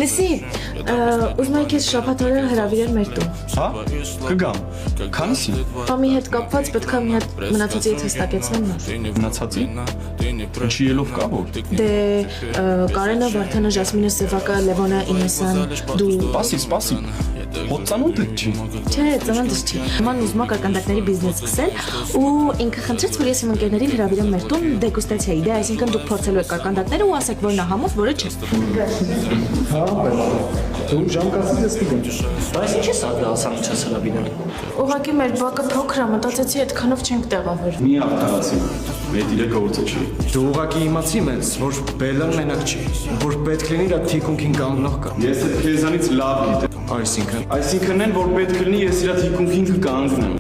Լսի, ուզում եք ես շաբաթ օրը հրավիրել մեր տուն։ Հա, կգամ, քանիսի։ Մամի հետ կապված պետք է մի հատ մնացածի հետ հստակեցնեմ նոր։ Մնացածի։ Ինչի ելով կա որ։ Դե Կարենը, Վարդանը, Ժասմինը, Սևակը, Լևոնը, Ինեսան, դու։ Սպասի, հոտ ծանոթ եք չի։ Չէ, ծանոթս չի։ Ման ուզում է կարկանդակների բիզնես սկսել ու ինքը խնդրեց, որ ես իմ ընկերներին հրավիրեմ մեր տուն դեգուստացիայի։ Դե այսինքն դուք փորձելու եք կարկանդակները ու ասեք, որ նա համով, որը չէ։ Հա, դու ժամկացից ես գիտեմ։ Բայց ինչ է սա դասանուչս հրավիրել։ Ուղղակի մեր բակը փոքր է, մտածեցի այդքանով չենք տեղավորվի։ Մի աղթարացի, մեր իրը գործը չի։ Դու ուղղակի իմացի մեզ, որ Բելլան մենակ չի, որ պետք լինի դա թիկունքին կանգնող կա։ Ես էլ քեզանից լավ գիտեմ։ Այսինքն Այսինքն են, որ պետք լինի ես իրա թիկունքին կկանգնեմ։